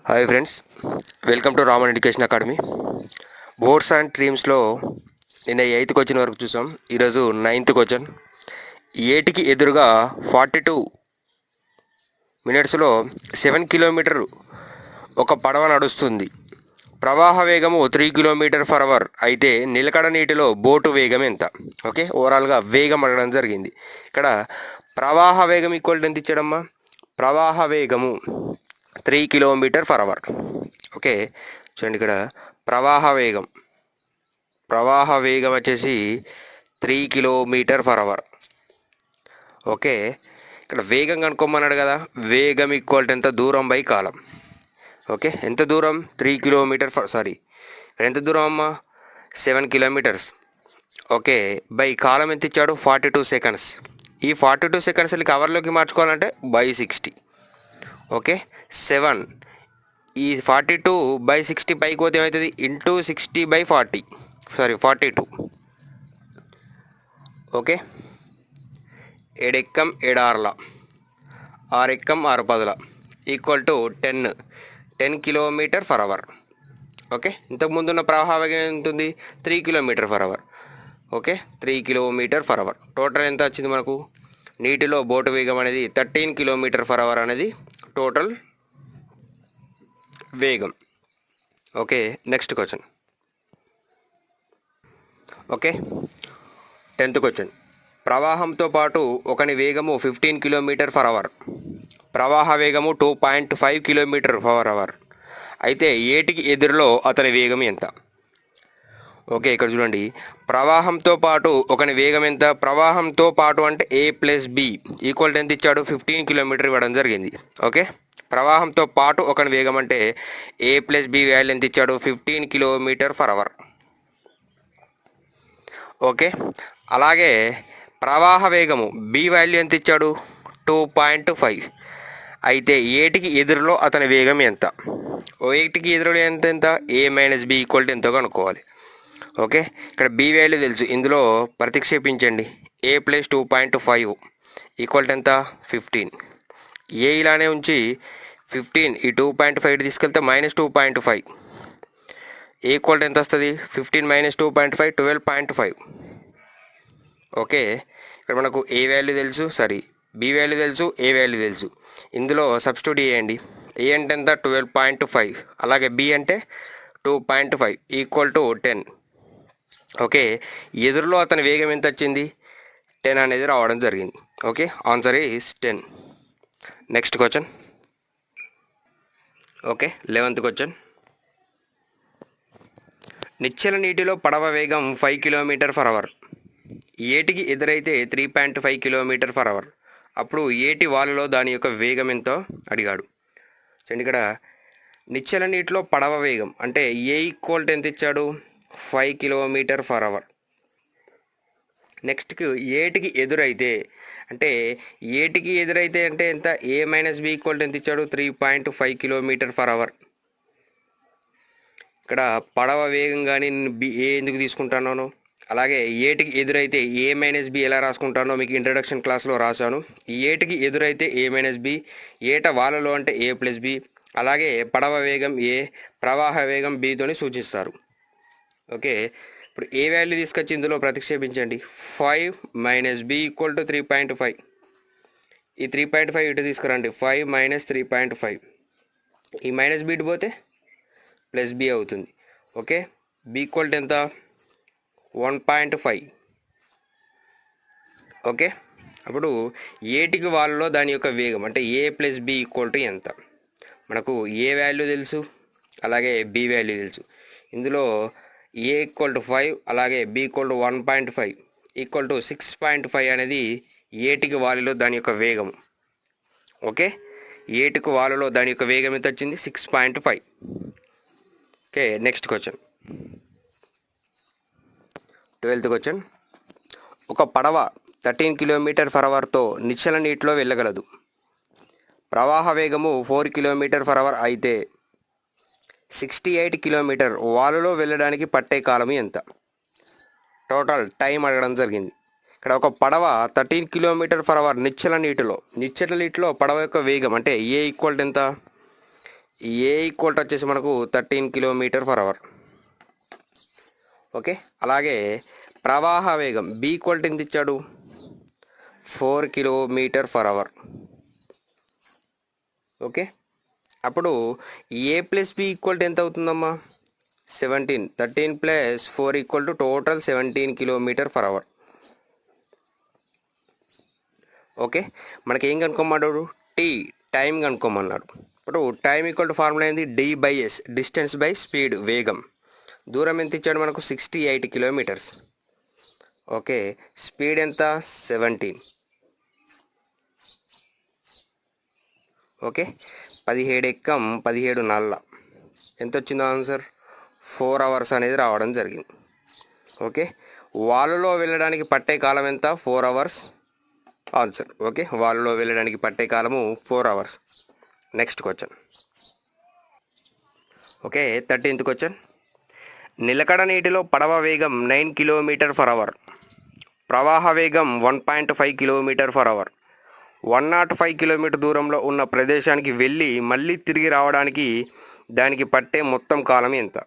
Hi friends, welcome to Raman education academy. Boards and స్ట్రీమ్స్లో నిన్న 8th question వరకు చూసాం. ఈరోజు 9th క్వశ్చన్. 8కి ఎదురుగా 42 మినిట్స్లో 7 కిలోమీటర్ ఒక పడవ నడుస్తుంది. ప్రవాహ వేగము 3 కిలోమీటర్ ఫర్ అవర్ అయితే నిలకడ నీటిలో బోటు వేగం ఎంత? ఓకే, ఓవరాల్గా వేగం అడగడం జరిగింది. ఇక్కడ ప్రవాహ వేగం ఈక్వల్ ఎంత ఇచ్చాడమ్మా? ప్రవాహ వేగము 3 కిలోమీటర్ ఫర్ అవర్. ఓకే, చూడండి ఇక్కడ ప్రవాహ వేగం వచ్చేసి 3 కిలోమీటర్ ఫర్ అవర్. ఓకే, ఇక్కడ వేగం కనుక్కోమన్నాడు కదా, వేగం ఈక్వల్ ఎంత? దూరం బై కాలం. ఓకే, ఎంత దూరం? 3 కిలోమీటర్ ఎంత దూరం అమ్మా? 7 కిలోమీటర్స్. ఓకే, బై కాలం ఎంత ఇచ్చాడు? 42 సెకండ్స్. ఈ 42 సెకండ్స్ని కవర్లోకి మార్చుకోవాలంటే బై 60. ఓకే, 7 ఈ 42/60 పైకి పోతే ఏమవుతుంది? ఇంటూ 60/40 42. ఓకే, 7 ఎక్కం 7 ఆర్ల 6 ఎక్కం 6 పదుల equal to 10 kilometre per hour. Okay, ఇంతకుముందున్న ప్రవాహ వేగం ఎంత ఉంది? 3 kilometre per hour. Okay, 3 kilometre per hour. Total ఎంత వచ్చింది మనకు? నీటిలో బోటు వేగం అనేది 13 కిలోమీటర్ ఫర్ అవర్ అనేది టోటల్ వేగం. Okay, next question. Okay, 10th question. ప్రవాహంతో పాటు ఒకని వేగము 15 కిలోమీటర్ ఫర్ అవర్. ప్రవాహ వేగము 2.5 కిలోమీటర్ ఫర్ అవర్ అయితే ఏటికి ఎదురులో అతని వేగం ఎంత? ఓకే, ఇక్కడ చూడండి, ప్రవాహంతో పాటు ఒకని వేగం ఎంత? ప్రవాహంతో పాటు అంటే A+B ఈక్వల్ ఎంత ఇచ్చాడు? 15 కిలోమీటర్ ఇవ్వడం జరిగింది. ఓకే, ప్రవాహంతో పాటు ఒకని వేగం అంటే A+B వాల్యూ ఎంత ఇచ్చాడు? 15 కిలోమీటర్ ఫర్ అవర్. ఓకే, అలాగే ప్రవాహ వేగము B వాల్యూ ఎంత ఇచ్చాడు? 2.5. అయితే ఏటికి ఎదురులో అతని వేగం ఎంత? ఏటికి ఎదురులో ఎంత? A-B ఈక్వల్ ఎంతో కనుక్కోవాలి. ఓకే, ఇక్కడ B వాల్యూ తెలుసు, ఇందులో ప్రతిక్షేపించండి. A + 2.5 ఈక్వల్ ఎంత? 15. ఏ ఇలానే ఉంచి 15 ఈ 2.5 తీసుకెళ్తే -2.5 ఈక్వల్ ఎంత వస్తుంది? 15 - 2.5 12.5. ఓకే, ఇక్కడ మనకు ఏ వాల్యూ తెలుసు, B వాల్యూ తెలుసు, ఏ వాల్యూ తెలుసు. ఇందులో సబ్స్టిట్యూట్ చేయండి. ఏ అంటే ఎంత? 12.5, అలాగే B అంటే 2.5 ఈక్వల్ టు 10. ఓకే, ఎదురులో అతని వేగం ఎంత వచ్చింది? 10 అనేది రావడం జరిగింది. Okay, answer is 10. Next question. Okay, 11th question. నిశ్చల నీటిలో పడవ వేగం 5 కిలోమీటర్ ఫర్ అవర్. ఏటికి ఎదురైతే 3.5 కిలోమీటర్ ఫర్ అవర్. అప్పుడు ఏటి వాలులో దాని యొక్క వేగం ఎంతో అడిగాడు. చూడండి, ఇక్కడ నిశ్చల నీటిలో పడవ వేగం అంటే ఏ ఈక్వల్ ఎంత ఇచ్చాడు? 5 కిలోమీటర్ ఫర్ అవర్. నెక్స్ట్కి ఏటికి ఎదురైతే అంటే ఎంత? A-B ఈక్వల్ ఎంత ఇచ్చాడు? 3.5 కిలోమీటర్ ఫర్ అవర్. ఇక్కడ పడవ వేగం కానీ ఏ ఎందుకు తీసుకుంటున్నాను, అలాగే ఏటికి ఎదురైతే A-B ఎలా రాసుకుంటానో మీకు ఇంట్రడక్షన్ క్లాస్లో రాశాను. ఏటికి ఎదురైతే A-B, ఏట వాలలో అంటే A+B, అలాగే పడవ వేగం A, ప్రవాహ వేగం Bతోని సూచిస్తారు. ఓకే, ఇప్పుడు ఏ వాల్యూ తీసుకొచ్చి ఇందులో ప్రతిక్షేపించండి. 5 - B ఈక్వల్ టు 3.5. ఈ 3.5 ఇటు తీసుకురండి. 5 - 3.5 ఈ -B ఇటు పోతే +B అవుతుంది. ఓకే, B ఈక్వల్ టు ఎంత? 1.5. ఓకే, అప్పుడు ఏటికి వాళ్ళలో దాని యొక్క వేగం అంటే A+B ఈక్వల్ టు ఎంత? మనకు ఏ వాల్యూ తెలుసు, అలాగే B వాల్యూ తెలుసు. ఇందులో A ఈక్వల్ టు 5, అలాగే B equal to 1.5 equal to 6.5 అనేది ఏటికి వాలులో దాని యొక్క వేగం. ఓకే, ఏటికి వాలులో దాని యొక్క వేగం ఎంత వచ్చింది? 6.5. Okay, next question. 12th question. ఒక పడవ 13 కిలోమీటర్ ఫర్ అవర్తో నిశ్చల నీటిలో వెళ్ళగలదు. ప్రవాహ వేగము 4 కిలోమీటర్ ఫర్ అవర్ అయితే 68 కిలోమీటర్ వాలులో వెళ్ళడానికి పట్టే కాలం ఎంత? టోటల్ టైం అడగడం జరిగింది. ఇక్కడ ఒక పడవ 13 కిలోమీటర్ ఫర్ అవర్ నిశ్చల నీటిలో పడవ యొక్క వేగం అంటే ఏ ఈక్వల్ ఎంత? ఏ ఈక్వల్ టు వచ్చేసి మనకు 13 కిలోమీటర్ ఫర్ అవర్. ఓకే, అలాగే ప్రవాహ వేగం బి ఈక్వల్ టు ఎంత ఇచ్చాడు, 4 కిలోమీటర్ ఫర్ అవర్. ఓకే, అప్పుడు A plus B equal to ఎంత అవుతుందమ్మా, 17. 13 plus 4 equal to total 17 kilometre per hour. Okay, మనకి ఏం కనుక్కోమన్నాడు, టైం కనుక్కోమన్నాడు. ఇప్పుడు టైం ఈక్వల్ టు ఫార్ములా ఏంది, d/s, డిస్టెన్స్ బై స్పీడ్, వేగం. దూరం ఎంత ఇచ్చాడు మనకు, 68 కిలోమీటర్స్. ఓకే, స్పీడ్ ఎంత, 17. ఓకే, 17 ఎక్కం 17 నల్ల ఎంత వచ్చిందో ఆన్సర్, 4 అవర్స్ అనేది రావడం జరిగింది. ఓకే, వాలులో వెళ్ళడానికి పట్టే కాలం ఎంత, 4 అవర్స్ ఆన్సర్. ఓకే, వాలులో వెళ్ళడానికి పట్టే కాలము 4 hours. Next question. Okay, 13th question. నిలకడ నీటిలో పడవ వేగం 9 కిలోమీటర్ ఫర్ అవర్, ప్రవాహ వేగం 1.5 కిలోమీటర్ ఫర్ అవర్. 105 కిలోమీటర్ దూరంలో ఉన్న ప్రదేశానికి వెళ్ళి మళ్ళీ తిరిగి రావడానికి దానికి పట్టే మొత్తం కాలం ఎంత?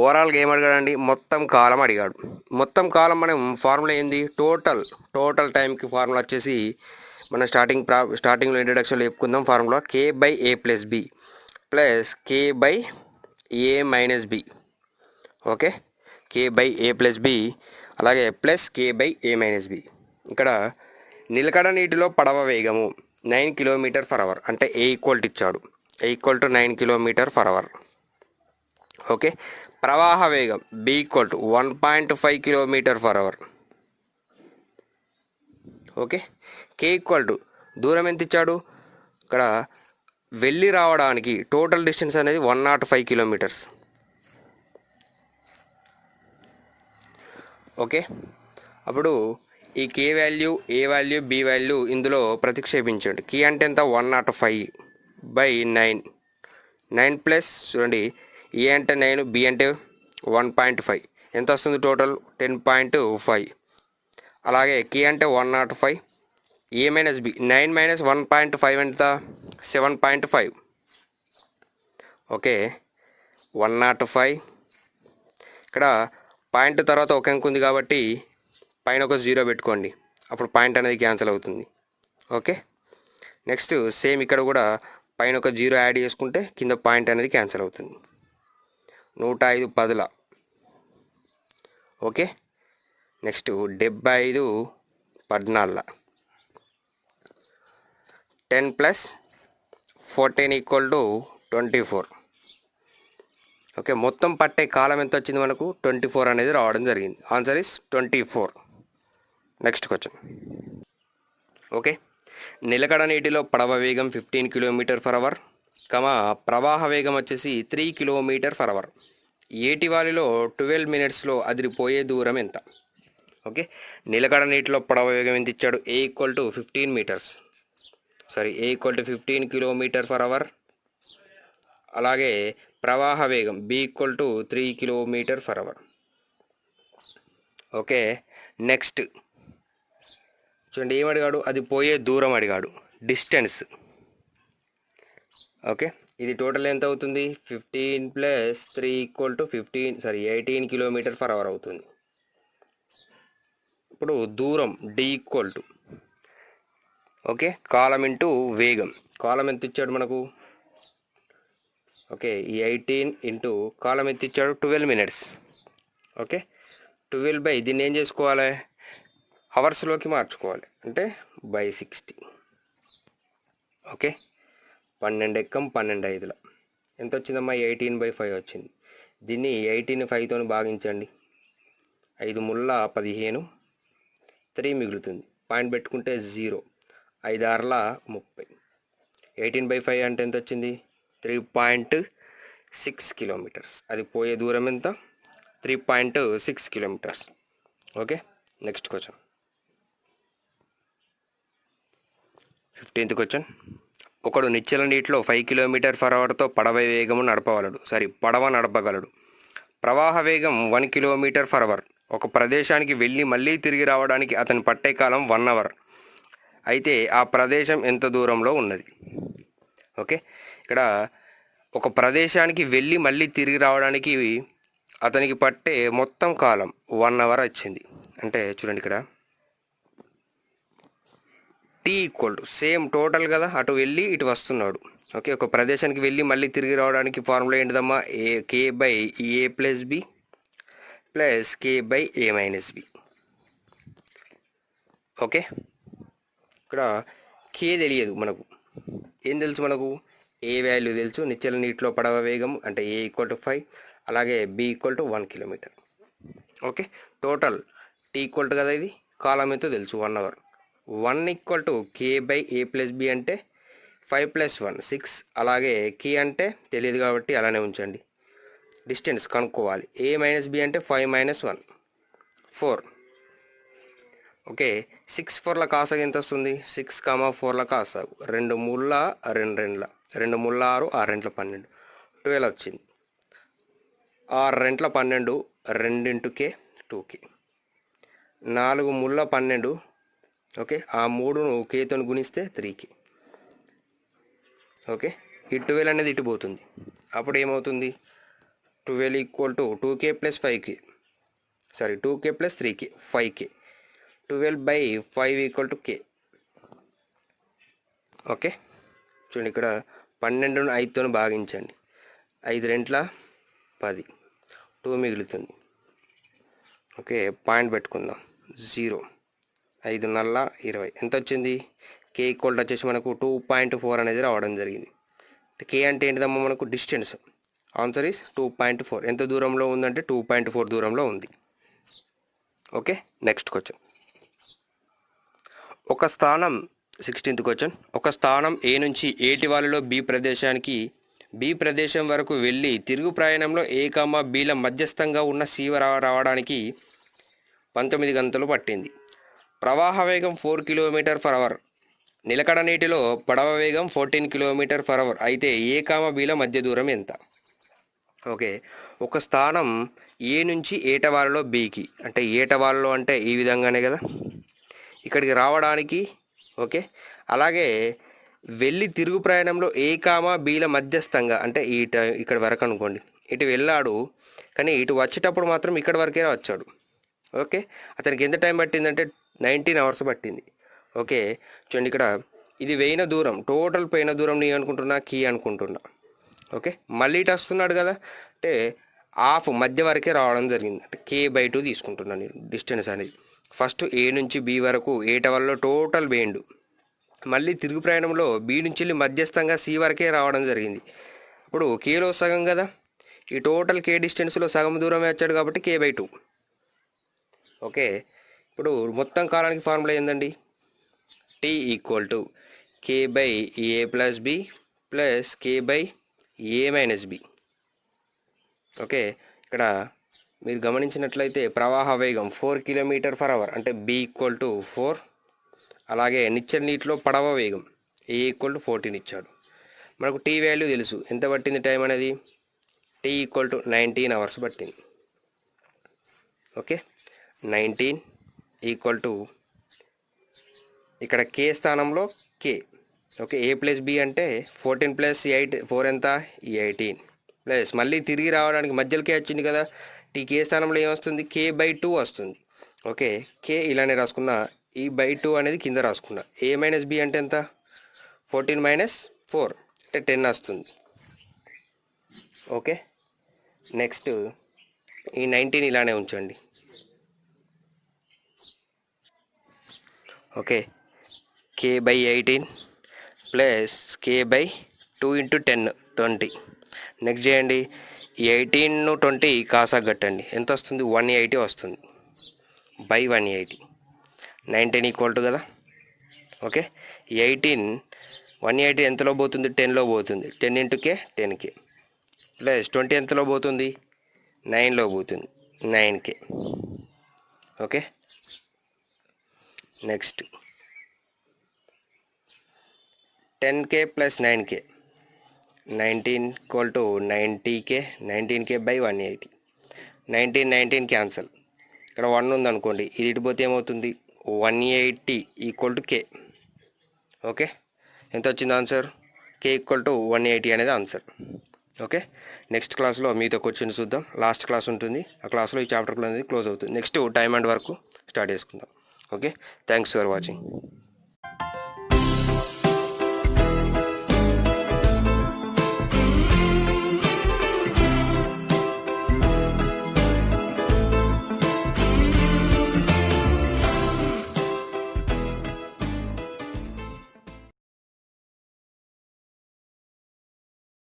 ఓవరాల్గా ఏం అడిగాడండి, మొత్తం కాలం అడిగాడు. మొత్తం కాలం మనం ఫార్ములా ఏంది, టోటల్ టైంకి ఫార్ములా వచ్చేసి మనం స్టార్టింగ్లో ఇంట్రడక్షన్లో చెప్పుకుందాం. Formula k/a+b plus k/a-b. Okay, k/a+b అలాగే ప్లస్ k/a-b. ఇక్కడ నిలకడ నీటిలో పడవ వేగము 9 కిలోమీటర్ ఫర్ అవర్ అంటే ఏ ఈక్వల్ ఇచ్చాడు, A equal to 9 kilometre per hour. Okay, ప్రవాహ వేగం B equal to 1.5 kilometre per hour. Okay, K equal to దూరం ఎంత ఇచ్చాడు, ఇక్కడ వెళ్ళి రావడానికి టోటల్ డిస్టెన్స్ అనేది 105 కిలోమీటర్స్. ఓకే, అప్పుడు ఈ కే వాల్యూ, ఏ వాల్యూ, బి వాల్యూ ఇందులో ప్రతిక్షేపించండి. కే అంటే ఎంత, 105/9. 9 ప్లస్ చూడండి, ఏ అంటే 9, బి అంటే 1.5 ఎంత వస్తుంది టోటల్, 10.5. అలాగే కే అంటే 105, ఏ మైనస్ బి 9 మైనస్ 1.5 ఎంత, 7.5. ఓకే, 105. ఇక్కడ పాయింట్ తర్వాత ఒక అంక ఉంది కాబట్టి పైన ఒక 0 పెట్టుకోండి, అప్పుడు పాయింట్ అనేది క్యాన్సిల్ అవుతుంది. ఓకే, నెక్స్ట్ సేమ్ ఇక్కడ కూడా పైన ఒక 0 యాడ్ చేసుకుంటే కింద పాయింట్ అనేది క్యాన్సిల్ అవుతుంది. 105 10ల. ఓకే, నెక్స్ట్ 75 14ల. 10 ప్లస్ 14 ఈక్వల్ టు 24. ఓకే, మొత్తం పట్టే కాలం ఎంత వచ్చింది మనకు, 24 అనేది రావడం జరిగింది. Answer is 24. Next question. Okay, నిలకడ నీటిలో పడవ వేగం 15 కిలోమీటర్ ఫర్ అవర్, ప్రవాహ వేగం వచ్చేసి 3 కిలోమీటర్ ఫర్ అవర్. ఏటి వాలిలో 12 మినిట్స్లో అదిరిపోయే దూరం ఎంత? ఓకే, నిలకడ నీటిలో పడవ వేగం ఎంత ఇచ్చాడు, A equal to 15 kilometre per hour. అలాగే ప్రవాహ వేగం B equal to 3 kilometre per hour. Okay, next చూడండి ఏం అడిగాడు, అది పోయే దూరం అడిగాడు, డిస్టెన్స్. ఓకే, ఇది టోటల్ ఎంత అవుతుంది, 15 plus 3 equal to 18 kilometre per hour అవుతుంది. ఇప్పుడు దూరం డి ఈక్వల్ టు, ఓకే, కాలం ఇంటూ వేగం. కాలం ఎంత ఇచ్చాడు మనకు, ఓకే, ఈ 18 ఇంటూ కాలం ఎంత ఇచ్చాడు, 12 మినిట్స్. ఓకే, 12 దీన్ని ఏం చేసుకోవాలి, అవర్స్లోకి మార్చుకోవాలి, అంటే బై 60. ఓకే, 12 ఎక్కం 12 5ల ఎంత వచ్చిందమ్మా, 18/5 వచ్చింది. దీన్ని 18 5తో భాగించండి, 5 ముళ్ళ 15, 3 మిగులుతుంది, పాయింట్ పెట్టుకుంటే 0, 5 6ల 30. 18/5 అంటే ఎంత వచ్చింది, 3.6 కిలోమీటర్స్. అది పోయే దూరం ఎంత, 3.6 kilometres. Okay, next question. 15th question. ఒకడు నిశ్చల నీటిలో 5 కిలోమీటర్ ఫర్ అవర్తో పడవ నడపగలడు. ప్రవాహ వేగం 1 కిలోమీటర్ ఫర్ అవర్. ఒక ప్రదేశానికి వెళ్ళి మళ్ళీ తిరిగి రావడానికి అతని పట్టే కాలం 1 అవర్. అయితే ఆ ప్రదేశం ఎంత దూరంలో ఉన్నది? ఓకే, ఇక్కడ ఒక ప్రదేశానికి వెళ్ళి మళ్ళీ తిరిగి రావడానికి అతనికి పట్టే మొత్తం కాలం 1 అవర్ వచ్చింది. అంటే చూడండి ఇక్కడ T equal to same total కదా, అటు వెళ్ళి ఇటు వస్తున్నాడు. ఓకే, ఒక ప్రదేశానికి వెళ్ళి మళ్ళీ తిరిగి రావడానికి ఫార్ములా ఏంటిదమ్మా, K by A plus B plus K by A minus B. Okay, ఇక్కడ కే తెలియదు మనకు, ఏం తెలుసు మనకు, ఏ వాల్యూ తెలుసు, నిశ్చల నీటిలో పడవ వేగం అంటే ఏ ఈక్వల్ టు 5, అలాగే B equal to 1 kilometre. Okay, total T equal to కదా, ఇది కాలం ఎంతో తెలుసు 1 hour. 1 equal to K by A plus B అంటే 5 ప్లస్ 1 6, అలాగే కే అంటే తెలియదు కాబట్టి అలానే ఉంచండి. డిస్టెన్స్ కనుక్కోవాలి, ఏ మైనస్ బి అంటే 5 మైనస్ 1 4. ఓకే, 6 4ల కాసాగు ఎంత వస్తుంది, 6, 4ల కాసాగు 2 3 2 2 2 3 6 6 2 12 12 వచ్చింది. 6 2 12 2 ఇంటూ కే 2కే, 4 3 12. ఓకే, ఆ 3ను కేతో గుణిస్తే 3కే. ఓకే, ఈ 12 అనేది ఇటు పోతుంది, అప్పుడు ఏమవుతుంది, 12 ఈక్వల్ టు 2కే ప్లస్ 5కే, సారీ 2కే ప్లస్ 3కే 5కే. 12/5 ఈక్వల్ టు కే. ఓకే, చూడండి ఇక్కడ 12ను 5తో భాగించండి, 5 2 10, 2 మిగులుతుంది. ఓకే, పాయింట్ పెట్టుకుందాం, 0, 5 4 20 ఎంత వచ్చింది, కే ఈక్వల్ వచ్చేసి మనకు 2.4 అనేది రావడం జరిగింది. కే అంటే ఏంటిదమ్మా మనకు డిస్టెన్స్, ఆన్సర్ ఈస్ 2.4. ఎంత దూరంలో ఉందంటే 2.4 దూరంలో ఉంది. Okay, next question. ఒక స్థానం 16th క్వశ్చన్. ఒక స్థానం ఏ నుంచి ఏటి వాలులో బి ప్రదేశం వరకు వెళ్ళి తిరుగు ప్రయాణంలో ఏ బిల మధ్యస్థంగా ఉన్న సి రావడానికి 19 గంటలు పట్టింది. ప్రవాహ వేగం 4 km/h. నిలకడ నీటిలో పడవ వేగం 14 km/h. అయితే ఏ బిల మధ్య దూరం ఎంత? ఓకే, ఒక స్థానం ఏ నుంచి ఏటవాలులో బికి, అంటే ఏటవాలులో అంటే ఈ విధంగానే కదా ఇక్కడికి రావడానికి. ఓకే, అలాగే వెళ్ళి తిరుగు ప్రయాణంలో ఏ బిల మధ్యస్థంగా అంటే ఇక్కడ వరకు అనుకోండి, ఇటు వెళ్ళాడు కానీ ఇటు వచ్చేటప్పుడు మాత్రం ఇక్కడి వరకే వచ్చాడు. ఓకే, అతనికి ఎంత టైం పట్టిందంటే 19 అవర్స్ పట్టింది. ఓకే, చూడండి ఇక్కడ ఇది పోయిన దూరం, టోటల్ పోయిన దూరం నేను అనుకుంటున్నా కీ అనుకుంటున్నా. ఓకే, మళ్ళీ ఇటు వస్తున్నాడు కదా, అంటే హాఫ్ మధ్య వరకే రావడం జరిగింది, అంటే K/2 తీసుకుంటున్నాను నేను డిస్టెన్స్ అనేది. ఫస్ట్ ఏ నుంచి బి వరకు ఏటవల్లో టోటల్ వేయండు, మళ్ళీ తిరుగు ప్రయాణంలో బి నుంచి వెళ్ళి మధ్యస్థంగా సి వరకే రావడం జరిగింది. ఇప్పుడు కేలో సగం కదా, ఈ టోటల్ కే డిస్టెన్స్లో సగం దూరమే వచ్చాడు కాబట్టి K/2. ఓకే, ఇప్పుడు మొత్తం కాలానికి ఫార్ములా ఏందండి, T equal to K by A plus B plus K by A minus B. Okay, ఇక్కడ మీరు గమనించినట్లయితే ప్రవాహ వేగం 4 km/h అంటే బి ఈక్వల్ టు 4, అలాగే నిశ్చల నీటిలో పడవ వేగం ఏ ఈక్వల్ టు 14 ఇచ్చాడు. మనకు టీ వాల్యూ తెలుసు, ఎంత పట్టింది టైం అనేది, టీ ఈక్వల్ టు 19 అవర్స్ పట్టింది. ఓకే, 19 ఈక్వల్ టు ఇక్కడ కే స్థానంలో కే. ఓకే, ఏ ప్లస్ బి అంటే 14 ప్లస్ 8 4 ఎంత 18 ప్లస్ మళ్ళీ తిరిగి రావడానికి మధ్యలో కే వచ్చింది కదా, ఈ కే స్థానంలో ఏమొస్తుంది K/2 వస్తుంది. ఓకే, కే ఇలానే రాసుకున్నా, ఈ /2 అనేది కింద రాసుకున్నా. ఏ మైనస్ బి అంటే ఎంత, 14 మైనస్ 4 అంటే 10 వస్తుంది. ఓకే, నెక్స్ట్ ఈ 19 ఇలానే ఉంచండి. Okay, K/18 plus K/2 into 10 20. Next చేయండి, 18 20 కాసాకు కట్టండి, ఎంత వస్తుంది 180 వస్తుంది బై 180. 19 ఈక్వల్ టు కదా. ఓకే, 18 180 ఎంతలో పోతుంది, 10లో పోతుంది, 10 ఇంటూ కే 10K ప్లస్ 20 ఎంతలో పోతుంది, 9లో పోతుంది 9K. Okay, next 10K plus 9K 19 equal to 90K 19K by 180. 19 cancel, ఇక్కడ 1 ఉంది అనుకోండి, ఇది ఇటుపోతే ఏమవుతుంది 180 ఈక్వల్ టు K. ఓకే, ఎంత వచ్చింది ఆన్సర్ కే ఈక్వల్ టు 180 అనేది ఆన్సర్. ఓకే, నెక్స్ట్ క్లాస్లో మీతో క్వశ్చన్ చూద్దాం. లాస్ట్ క్లాస్ ఉంటుంది, ఆ క్లాస్లో ఈ చాప్టర్ అనేది క్లోజ్ అవుతుంది. Next time and work start చేసుకుందాం. Okay, thanks for watching.